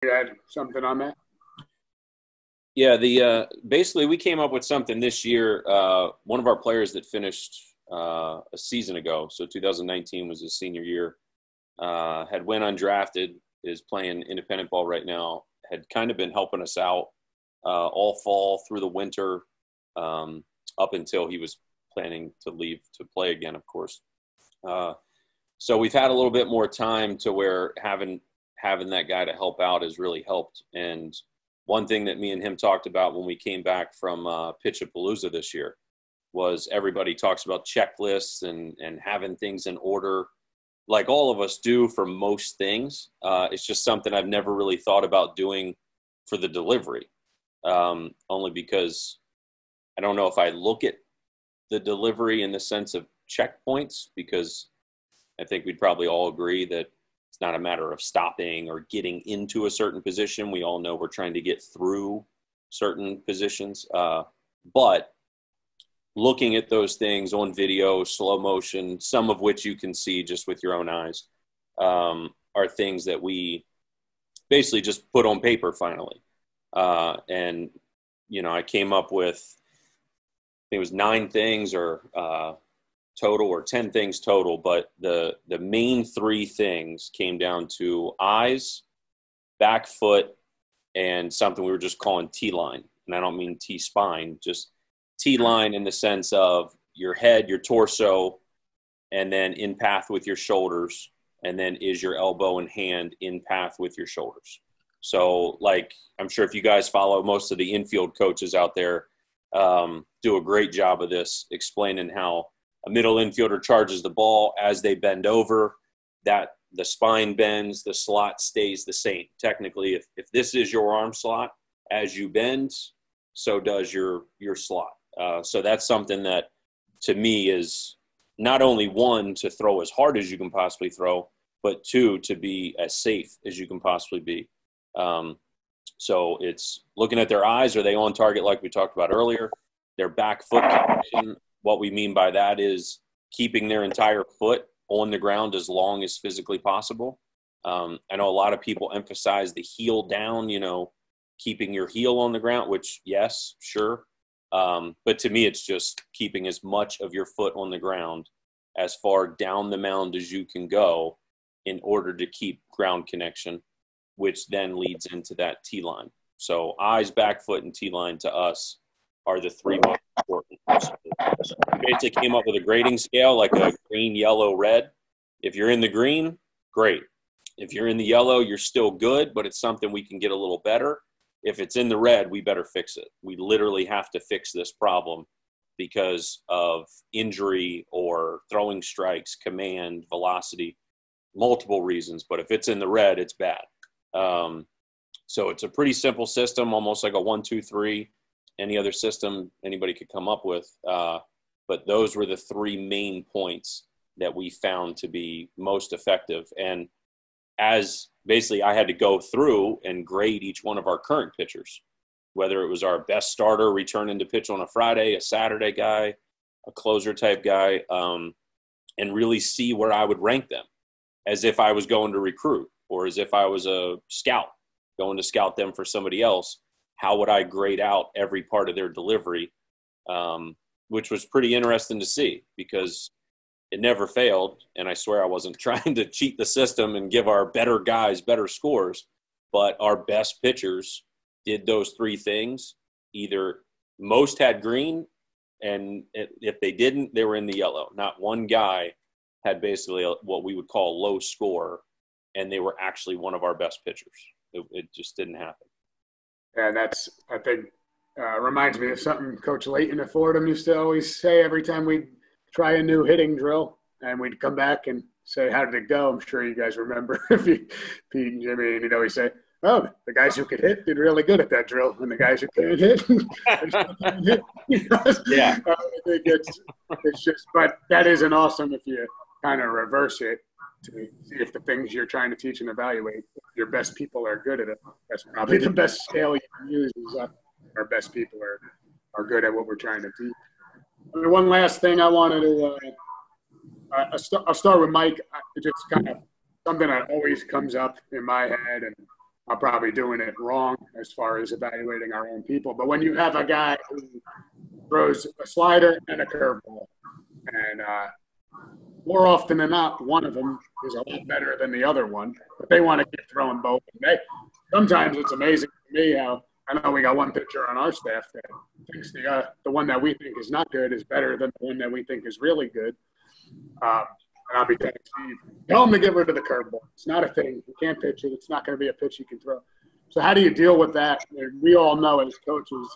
You had something on that? Yeah, the basically we came up with something this year. One of our players that finished a season ago, so 2019 was his senior year, had went undrafted, is playing independent ball right now, had kind of been helping us out all fall through the winter, up until he was planning to leave to play again, of course. So we've had a little bit more time to where having that guy to help out has really helped. And one thing that me and him talked about when we came back from Pitchapalooza this year was everybody talks about checklists and having things in order like all of us do for most things. It's just something I've never really thought about doing for the delivery, only because I don't know if I look at the delivery in the sense of checkpoints, because I think we'd probably all agree that it's not a matter of stopping or getting into a certain position. We all know we're trying to get through certain positions. But looking at those things on video, slow motion, some of which you can see just with your own eyes, are things that we basically just put on paper finally. And, you know, I came up with, I think it was 9 things or total, or 10 things total, but the main 3 things came down to eyes, back foot, and something we were just calling T-line. And I don't mean T-spine, just T-line in the sense of your head, your torso, and then in path with your shoulders, and then is your elbow and hand in path with your shoulders. So, like, I'm sure if you guys follow most of the infield coaches out there, do a great job of this, explaining how a middle infielder charges the ball as they bend over, that the spine bends, the slot stays the same. Technically, if this is your arm slot, as you bend, so does your slot. So that's something that, to me, is not only 1, to throw as hard as you can possibly throw, but 2, to be as safe as you can possibly be. So it's looking at their eyes. Are they on target like we talked about earlier? Their back foot connection. What we mean by that is keeping their entire foot on the ground as long as physically possible. I know a lot of people emphasize the heel down, you know, keeping your heel on the ground, which, yes, sure. But to me, it's just keeping as much of your foot on the ground as far down the mound as you can go in order to keep ground connection, which then leads into that T-line. So eyes, back foot, and T-line to us are the 3 most important. So we basically came up with a grading scale, like a green, yellow, red. If you're in the green, great. If you're in the yellow, you're still good, but it's something we can get a little better. If it's in the red, we better fix it. We literally have to fix this problem because of injury or throwing strikes, command, velocity, multiple reasons. But if it's in the red, it's bad. So it's a pretty simple system, almost like a 1, 2, 3. Any other system anybody could come up with. But those were the 3 main points that we found to be most effective. And as basically I had to go through and grade each one of our current pitchers, whether it was our best starter returning to pitch on a Friday, a Saturday guy, a closer type guy, and really see where I would rank them as if I was going to recruit, or as if I was a scout going to scout them for somebody else. How would I grade out every part of their delivery, which was pretty interesting to see because it never failed. And I swear I wasn't trying to cheat the system and give our better guys better scores, but our best pitchers did those 3 things. Either most had green, and if they didn't, they were in the yellow. Not one guy had basically what we would call low score, and they were actually one of our best pitchers. It just didn't happen. And that's, I think, reminds me of something Coach Layton at Fordham used to always say every time we'd try a new hitting drill, and we'd come back and say, "How did it go?" I'm sure you guys remember. Pete and Jimmy, and he'd always say, "Oh, the guys who could hit did really good at that drill, and the guys who couldn't hit, Yeah. I think it's just, but that isn't awesome if you kind of reverse it to see if the things you're trying to teach and evaluate, your best people are good at it. That's probably the best scale you can use is our best people are good at what we're trying to teach. I mean, one last thing I wanted to I'll start with Mike. It's just kind of something that always comes up in my head, and are probably doing it wrong as far as evaluating our own people. But when you have a guy who throws a slider and a curveball, and more often than not, one of them is a lot better than the other one, but they want to keep throwing both. Sometimes it's amazing to me how I know we got one pitcher on our staff that thinks the one that we think is not good is better than the one that we think is really good. And I'll be telling Steve, tell him to get rid of the curveball. It's not a thing. You can't pitch it. It's not going to be a pitch you can throw. So how do you deal with that? We all know as coaches,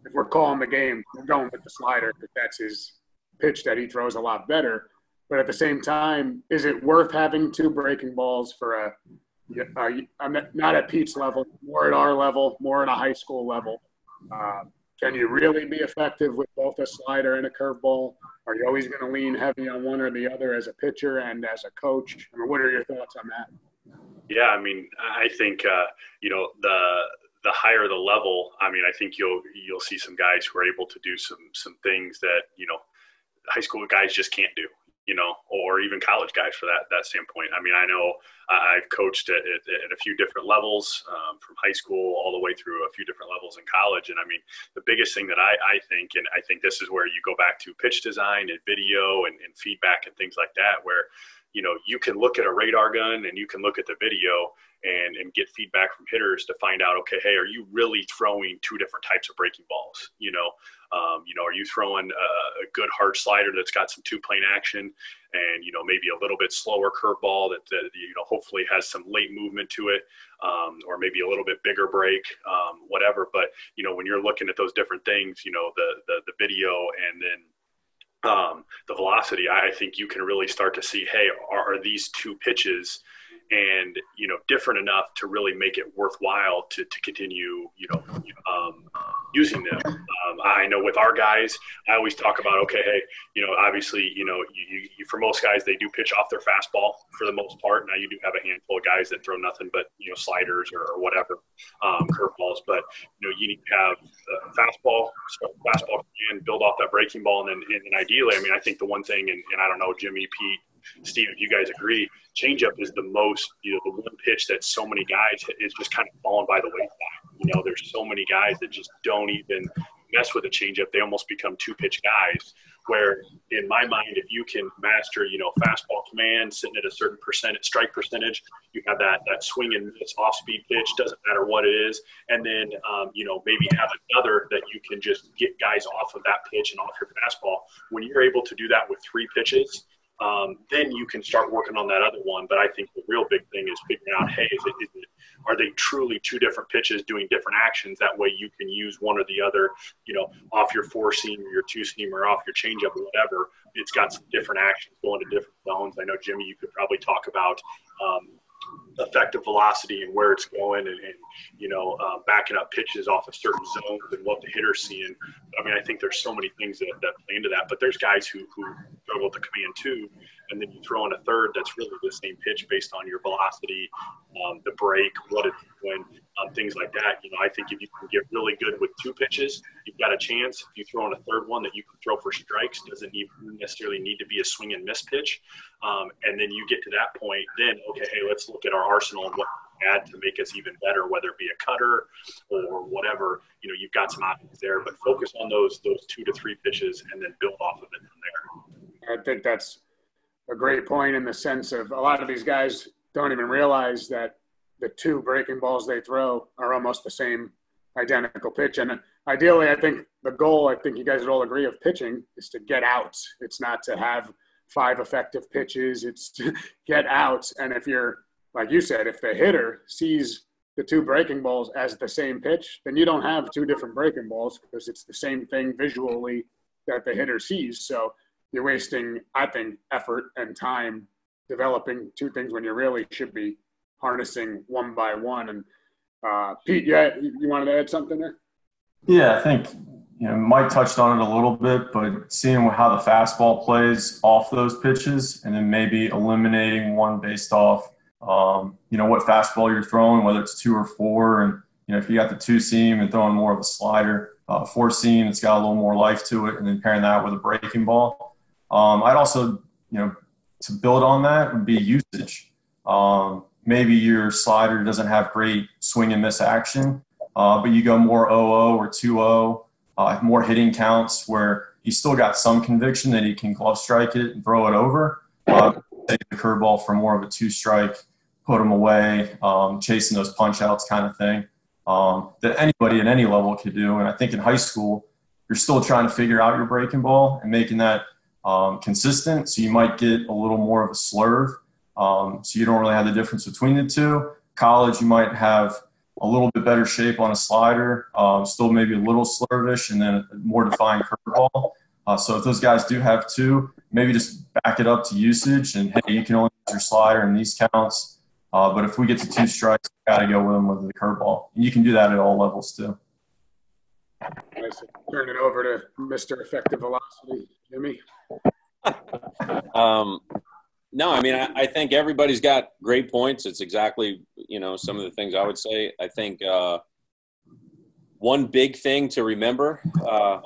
if we're calling the game, we're going with the slider because that's his pitch that he throws a lot better. But at the same time, is it worth having two breaking balls for I'm not at Pete's level, more at our level, more at a high school level? Can you really be effective with both a slider and a curveball? Are you always going to lean heavy on one or the other as a pitcher and as a coach? I mean, what are your thoughts on that? Yeah, I mean, I think the higher the level, I mean, I think you'll see some guys who are able to do some things that high school guys just can't do. Or even college guys for that standpoint. I mean, I know I've coached at a few different levels, from high school all the way through a few different levels in college. And I mean, the biggest thing that I think, and I think this is where you go back to pitch design and video and feedback and things like that, where, you can look at a radar gun and you can look at the video and get feedback from hitters to find out, okay, hey, are you really throwing two different types of breaking balls? Are you throwing a good hard slider that's got some two-plane action and, maybe a little bit slower curveball that, hopefully has some late movement to it, or maybe a little bit bigger break, whatever. But, when you're looking at those different things, the video and then the velocity, I think you can really start to see, hey, are these two pitches and, different enough to really make it worthwhile to continue, using them. I know with our guys, I always talk about, okay, hey, obviously, you for most guys, they do pitch off their fastball for the most part. Now you do have a handful of guys that throw nothing but, sliders or whatever, curveballs, but, you need to have fastball and build off that breaking ball. And then ideally, I mean, I think the one thing, and I don't know, Jimmy, Pete, Steve, if you guys agree, changeup is the most, the one pitch that so many guys is just kind of fallen by the wayside. There's so many guys that just don't even mess with a changeup. They almost become two-pitch guys, where in my mind, if you can master, fastball command, sitting at a certain strike percentage, you have that swing and miss off-speed pitch, doesn't matter what it is, and then, maybe have another that you can just get guys off of that pitch and off your fastball. When you're able to do that with three pitches, then you can start working on that other one. But I think the real big thing is figuring out, hey, are they truly two different pitches doing different actions? That way you can use one or the other, off your four seam or your two seam or off your changeup or whatever. It's got some different actions going to different zones. I know, Jimmy, you could probably talk about effective velocity and where it's going and backing up pitches off of certain zones and what the hitter's seeing. I mean, I think there's so many things that play into that, but there's guys who struggle with the command too, and then you throw in a third that's really the same pitch based on your velocity, the break, what it's doing, things like that. I think if you can get really good with two pitches, you've got a chance. If you throw in a third one that you can throw for strikes, doesn't necessarily need to be a swing and miss pitch. And then you get to that point, then, okay, hey, let's look at our arsenal and what we add to make us even better, whether it be a cutter or whatever. You've got some options there, but focus on those 2 to 3 pitches and then build off of it from there. I think that's a great point in the sense of a lot of these guys don't even realize that the two breaking balls they throw are almost the same identical pitch. And ideally, I think the goal, I think you guys would all agree, of pitching is to get outs. It's not to have 5 effective pitches. It's to get outs. And if you're, like you said, if the hitter sees the two breaking balls as the same pitch, then you don't have two different breaking balls because it's the same thing visually that the hitter sees. So you're wasting, I think, effort and time developing two things when you really should be harnessing one by one. And Pete, you wanted to add something there? Yeah, I think Mike touched on it a little bit, but seeing how the fastball plays off those pitches and then maybe eliminating one based off what fastball you're throwing, whether it's 2 or 4, and if you got the 2 seam and throwing more of a slider, 4 seam, it's got a little more life to it, and then pairing that with a breaking ball. I'd also, to build on that would be usage. maybe your slider doesn't have great swing and miss action, but you go more 0-0 or 2-0, more hitting counts where he's still got some conviction that he can glove strike it and throw it over. Take the curveball for more of a 2-strike, put him away, chasing those punch outs kind of thing that anybody at any level could do. And I think in high school, you're still trying to figure out your breaking ball and making that consistent. So you might get a little more of a slurve. So you don't really have the difference between the two. College, you might have a little bit better shape on a slider, still maybe a little slurvish, and then a more defined curveball. So if those guys do have two, maybe just back it up to usage and, hey, you can only use your slider in these counts. But if we get to 2 strikes, you got to go with them with the curveball. And you can do that at all levels too. Nice. Turn it over to Mr. Effective Velocity, Jimmy. No, I mean, I think everybody's got great points. It's exactly, some of the things I would say. I think one big thing to remember,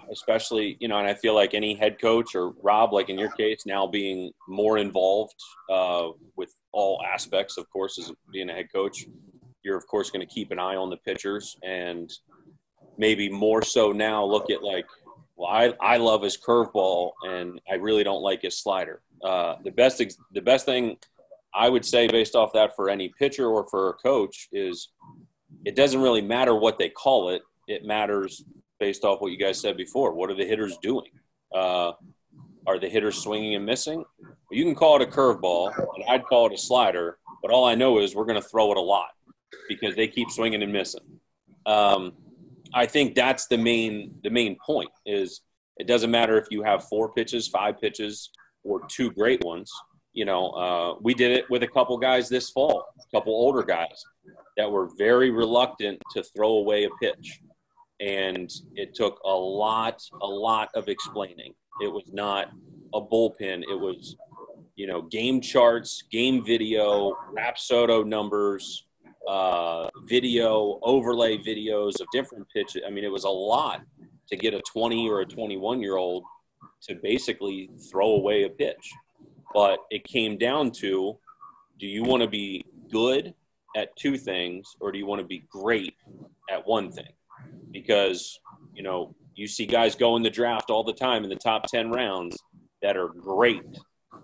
especially, and I feel like any head coach or Rob, like in your case, now being more involved with all aspects, of course, as being a head coach, you're, of course, going to keep an eye on the pitchers and maybe more so now look at like, well, I love his curveball and I really don't like his slider. The best thing I would say based off that for any pitcher or for a coach is it doesn't really matter what they call it. It matters based off what you guys said before. What are the hitters doing? Are the hitters swinging and missing? Well, you can call it a curveball, and I'd call it a slider, but all I know is we're going to throw it a lot because they keep swinging and missing. I think that's the main point is it doesn't matter if you have 4 pitches, 5 pitches, or 2 great ones. We did it with a couple guys this fall, a couple older guys that were very reluctant to throw away a pitch. And it took a lot of explaining. It was not a bullpen. It was, game charts, game video, Rapsodo numbers, video, overlay videos of different pitches. I mean, it was a lot to get a 20 or a 21-year-old to basically throw away a pitch. But it came down to, do you want to be good at 2 things or do you want to be great at 1 thing? Because, you see guys go in the draft all the time in the top 10 rounds that are great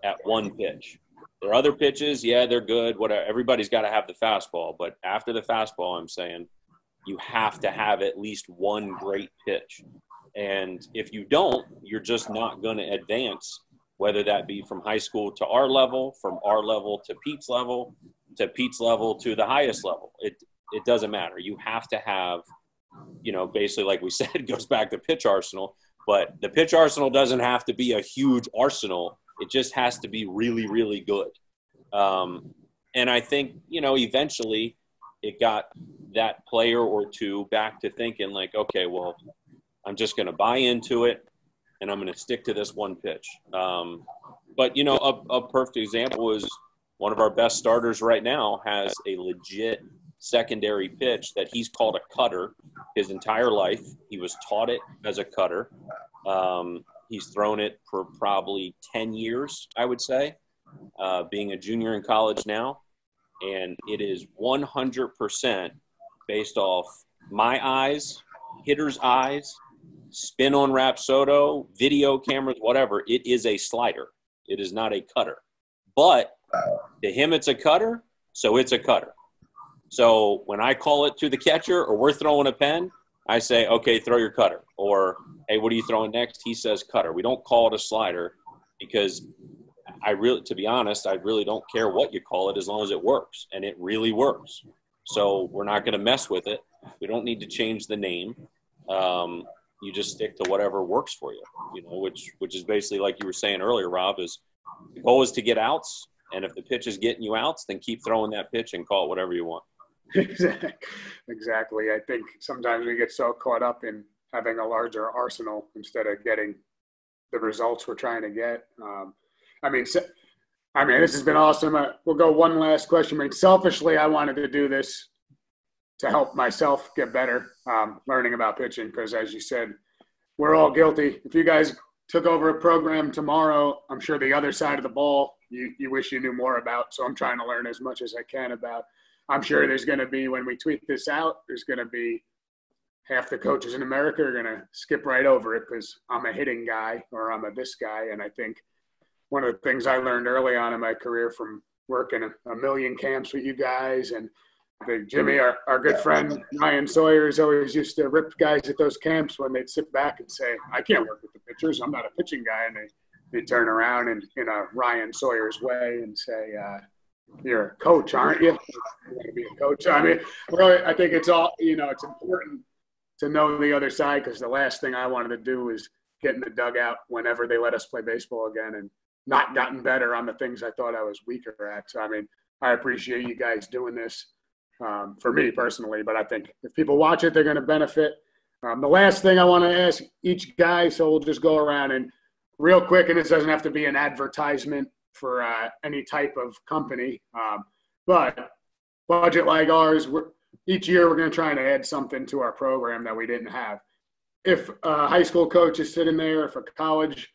at 1 pitch. There are other pitches, yeah, they're good. Whatever. Everybody's got to have the fastball. But after the fastball, I'm saying you have to have at least 1 great pitch. And if you don't, you're just not going to advance, whether that be from high school to our level, from our level to Pete's level to the highest level. It doesn't matter. You have to have, basically like we said, it goes back to pitch arsenal. But the pitch arsenal doesn't have to be a huge arsenal. It just has to be really, really good. And I think, eventually it got that player or 2 back to thinking like, okay, well, I'm just going to buy into it and I'm going to stick to this 1 pitch. But, a perfect example is one of our best starters right now has a legit secondary pitch that he's called a cutter his entire life. He was taught it as a cutter. He's thrown it for probably 10 years, I would say, being a junior in college now. And it is 100% based off my eyes, hitter's eyes, spin on Rapsodo, video cameras, whatever. It is a slider. It is not a cutter. But to him, it's a cutter, so it's a cutter. So when I call it to the catcher or we're throwing a pen, I say, okay, throw your cutter. Or, hey, what are you throwing next? He says cutter. We don't call it a slider because to be honest, I really don't care what you call it as long as it works. And it really works. So we're not going to mess with it. We don't need to change the name. You just stick to whatever works for you, which is basically like you were saying earlier, Rob, is the goal is to get outs. And if the pitch is getting you outs, then keep throwing that pitch and call it whatever you want. Exactly. I think sometimes we get so caught up in having a larger arsenal instead of getting the results we're trying to get. This has been awesome. We'll go one last question. Selfishly, I wanted to do this to help myself get better, learning about pitching, because as you said, we're all guilty. If you guys took over a program tomorrow, I'm sure the other side of the ball you wish you knew more about. So I'm trying to learn as much as I can about. I'm sure there's going to be, when we tweet this out, there's going to be half the coaches in America are going to skip right over it because I'm a hitting guy or I'm a this guy. And I think one of the things I learned early on in my career from working a million camps with you guys, and I think Jimmy, our good friend Ryan Sawyers, always used to rip guys at those camps when they'd sit back and say, I can't work with the pitchers. I'm not a pitching guy. And they turn around and in a Ryan Sawyers way and say, you're a coach, aren't you? You're going to be a coach. I mean, really, I think it's all, it's important to know the other side, because the last thing I wanted to do was get in the dugout whenever they let us play baseball again and not gotten better on the things I thought I was weaker at. So, I mean, I appreciate you guys doing this for me personally, but I think if people watch it, they're going to benefit. The last thing I want to ask each guy, so we'll just go around and real quick, and this doesn't have to be an advertisement for any type of company, but budget like ours, each year we're going to try and add something to our program that we didn't have. If a high school coach is sitting there, if a college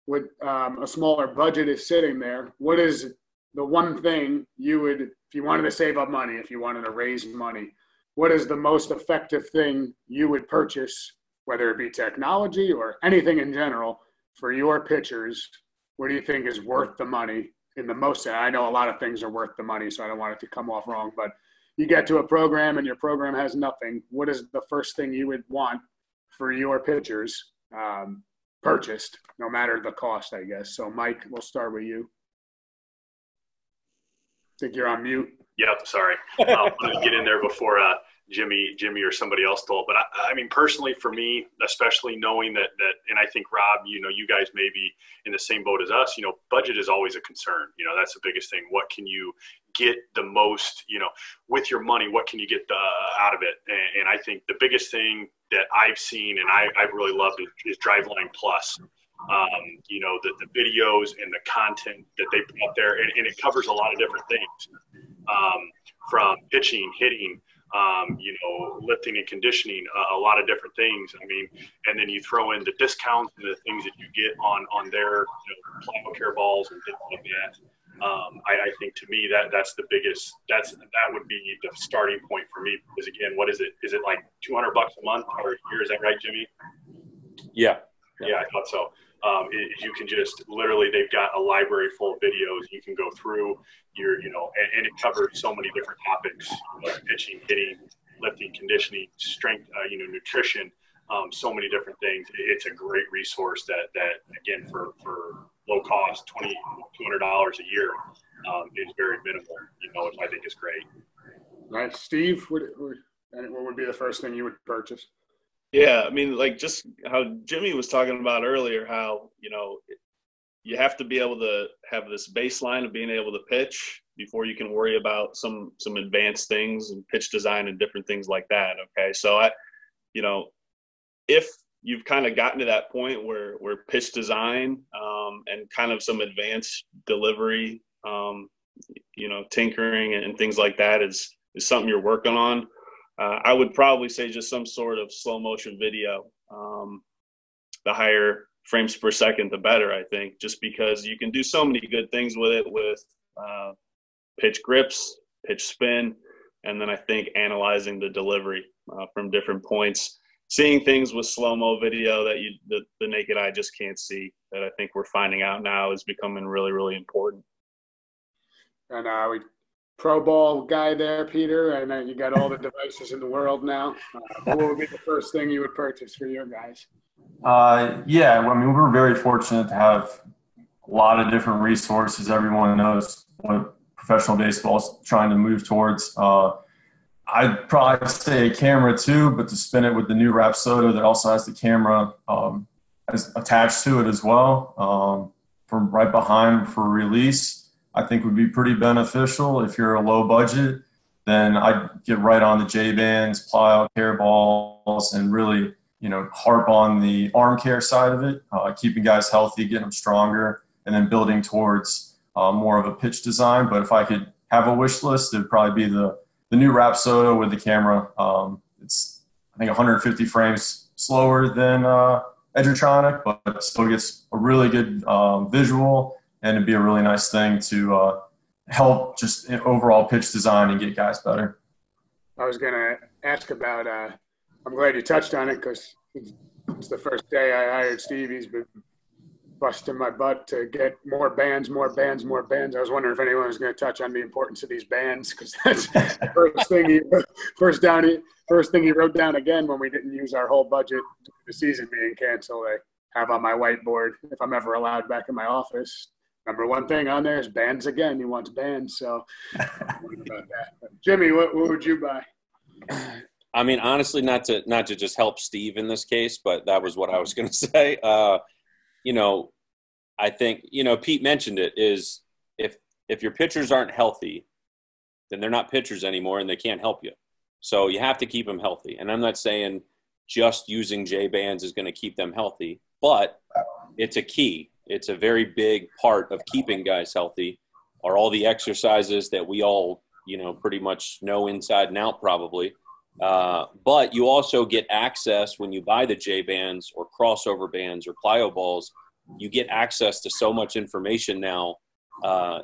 with a smaller budget is sitting there, what is the one thing you would, if you wanted to save up money, if you wanted to raise money, what is the most effective thing you would purchase, whether it be technology or anything in general, for your pitchers? What do you think is worth the money in the most? I know a lot of things are worth the money, so I don't want it to come off wrong, but you get to a program and your program has nothing. What is the first thing you would want for your pitchers purchased, no matter the cost, I guess? So, Mike, we'll start with you. I think you're on mute. Yep, sorry. I wanted to get in there before Jimmy or somebody else told. But I mean, personally, for me, especially knowing that, and I think Rob, you guys may be in the same boat as us. Budget is always a concern. That's the biggest thing. What can you get the most? With your money, what can you get out of it? And I think the biggest thing that I've seen and I've really loved is Driveline Plus. The videos and the content that they put out there, and it covers a lot of different things, from pitching, hitting, lifting and conditioning, a lot of different things. I mean, and then you throw in the discounts and the things that you get on their plasma care balls and things like that. I think to me that's the biggest. That would be the starting point for me, because again, what is it? Is it like $200 a month or a year? Is that right, Jimmy? Yeah, I thought so. You can just literally, they've got a library full of videos. You can go through and it covers so many different topics, like pitching, hitting, lifting, conditioning, strength, nutrition, so many different things. It's a great resource that again, for low cost, $200 a year, is very minimal, which I think is great. Nice. Steve, what would be the first thing you would purchase? Yeah, I mean, like just how Jimmy was talking about earlier, how, you have to be able to have this baseline of being able to pitch before you can worry about some advanced things and pitch design and different things like that. Okay. So if you've kind of gotten to that point where pitch design, and kind of some advanced delivery, tinkering and things like that is something you're working on. I would probably say just some sort of slow motion video. The higher frames per second, the better, I think, just because you can do so many good things with it, with pitch grips, pitch spin, and then I think analyzing the delivery from different points, seeing things with slow-mo video that the naked eye just can't see, that I think we're finding out now is becoming really, really important. And we pro ball guy there, Peter, and you got all the devices in the world now. What would be the first thing you would purchase for your guys? We're very fortunate to have a lot of different resources. Everyone knows what professional baseball is trying to move towards. I'd probably say a camera too, but to spin it with the new Rapsodo that also has the camera attached to it as well, from right behind for release, I think would be pretty beneficial. If you're a low budget, then I'd get right on the J-bands, plyo care balls, and really, harp on the arm care side of it, keeping guys healthy, getting them stronger, and then building towards more of a pitch design. But if I could have a wish list, it'd probably be the new Rapsodo with the camera. It's, I think, 150 frames slower than Edgertronic, but still gets a really good visual and it'd be a really nice thing to help just overall pitch design and get guys better. I was going to ask about I'm glad you touched on it because it's the first day I hired Steve. He's been busting my butt to get more bands. I was wondering if anyone was going to touch on the importance of these bands, because that's the first thing he wrote down again when we didn't use our whole budget due to the season being canceled. I have on my whiteboard, if I'm ever allowed back in my office, number one thing on there is bands again. He wants bands. So about that. Jimmy, what would you buy? I mean, honestly, not to just help Steve in this case, but that was what I was going to say. I think, Pete mentioned it, is if your pitchers aren't healthy, then they're not pitchers anymore and they can't help you. So you have to keep them healthy. And I'm not saying just using J-bands is going to keep them healthy, but it's a key. It's a very big part of keeping guys healthy, are all the exercises that we all, pretty much know inside and out probably. But you also get access when you buy the J-bands or crossover bands or plyo balls. You get access to so much information now.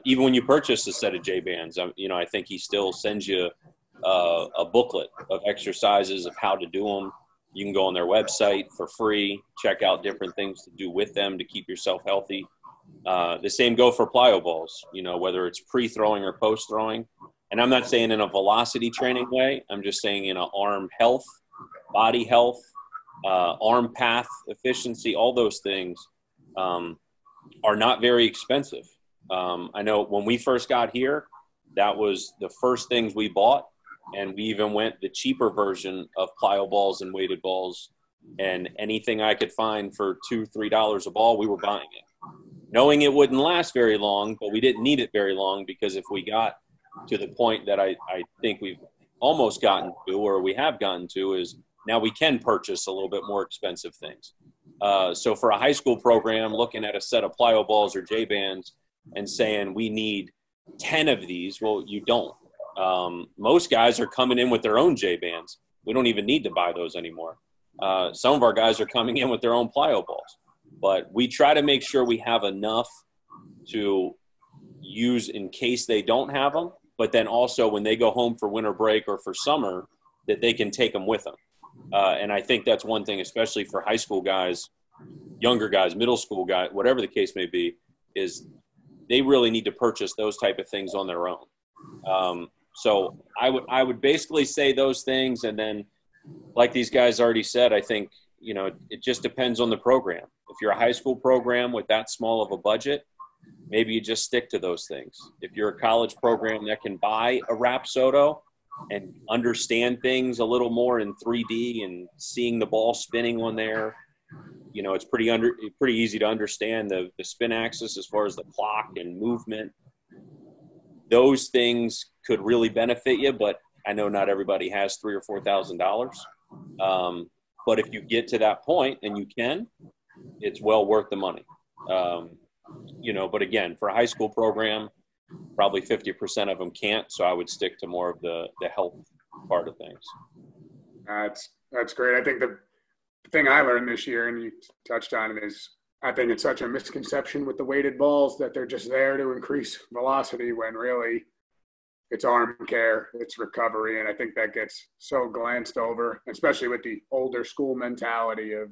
Even when you purchase a set of J-bands, I think he still sends you a booklet of exercises of how to do them. You can go on their website for free, check out different things to do with them to keep yourself healthy. The same go for plyo balls, whether it's pre-throwing or post-throwing. And I'm not saying in a velocity training way. I'm just saying in an arm health, body health, arm path efficiency, all those things are not very expensive. I know when we first got here, that was the first things we bought. And we even went the cheaper version of plyo balls and weighted balls. And anything I could find for $2, $3 a ball, we were buying it. Knowing it wouldn't last very long, but we didn't need it very long, because if we got to the point that I think we've almost gotten to, or we have gotten to, is now we can purchase a little bit more expensive things. So for a high school program, looking at a set of plyo balls or J-bands and saying we need 10 of these, well, you don't. Most guys are coming in with their own J-bands. We don't even need to buy those anymore. Some of our guys are coming in with their own plyo balls. But we try to make sure we have enough to use in case they don't have them, but then also when they go home for winter break or for summer, that they can take them with them. And I think that's one thing, especially for high school guys, younger guys, middle school guys, whatever the case may be, is they really need to purchase those type of things on their own. So I would basically say those things. And then, like these guys already said, I think, it just depends on the program. If you're a high school program with that small of a budget, maybe you just stick to those things. If you're a college program that can buy a Rapsodo and understand things a little more in 3D and seeing the ball spinning on there, it's pretty easy to understand the spin axis as far as the clock and movement. Those things could really benefit you, but I know not everybody has $3,000 or $4,000. But if you get to that point, and you can, it's well worth the money. But again, for a high school program, probably 50% of them can't. So I would stick to more of the health part of things. That's great. I think the thing I learned this year, and you touched on it, is I think it's such a misconception with the weighted balls that they're just there to increase velocity, when really it's arm care, it's recovery. And I think that gets so glanced over, especially with the older school mentality of,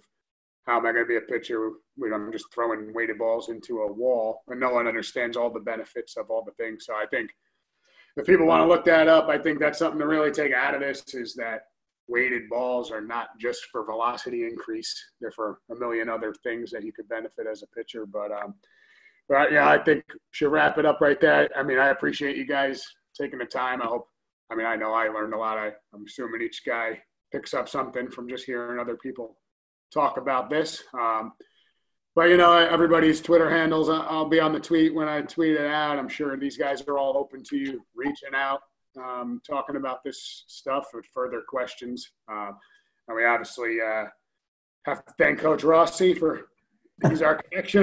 how am I going to be a pitcher when I'm just throwing weighted balls into a wall? And no one understands all the benefits of all the things. So I think if people want to look that up, I think that's something to really take out of this, is that weighted balls are not just for velocity increase. They're for a million other things that you could benefit as a pitcher. But yeah, I think we should wrap it up right there. I mean, I appreciate you guys taking the time. I know I learned a lot. I'm assuming each guy picks up something from just hearing other people talk about this. But everybody's Twitter handles, I'll be on the tweet when I tweet it out. I'm sure these guys are all open to you reaching out, talking about this stuff with further questions. And we obviously have to thank Coach Rossi for he's our connection.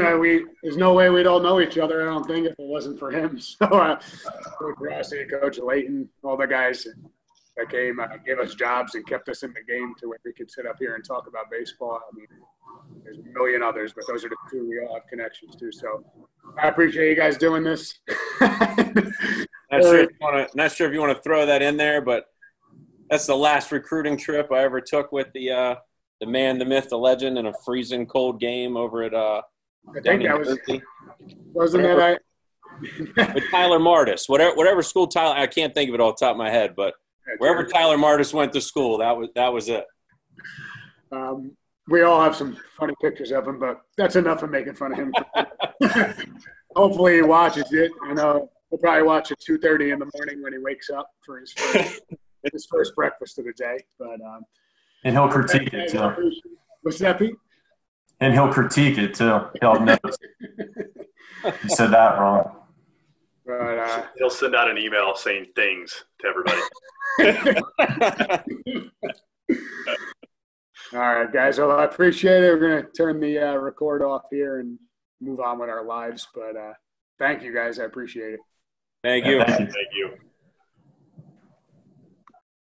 There's no way we'd all know each other, I don't think, if it wasn't for him. So Coach Rossi, Coach Layton, all the guys that came, gave us jobs and kept us in the game to where we could sit up here and talk about baseball. I mean, there's a million others, but those are the two we all have connections to. So I appreciate you guys doing this. Not sure if you want to throw that in there, but that's the last recruiting trip I ever took with the man, the myth, the legend, in a freezing cold game over at I think that wasn't whatever, that with Tyler Martis, whatever school Tyler, I can't think of it off the top of my head, but wherever Tyler Martis went to school, that was it. We all have some funny pictures of him, but that's enough of making fun of him. Hopefully he watches it. I know he'll probably watch it 2:30 in the morning when he wakes up for his first breakfast of the day. But and he'll critique it too. What's that, Pete? And he'll critique it too. He'll notice. You said that wrong. But he'll send out an email saying things to everybody. All right, guys. Well, I appreciate it. We're going to turn the record off here and move on with our lives. But thank you, guys. I appreciate it. Thank you. Thank you. Thank you.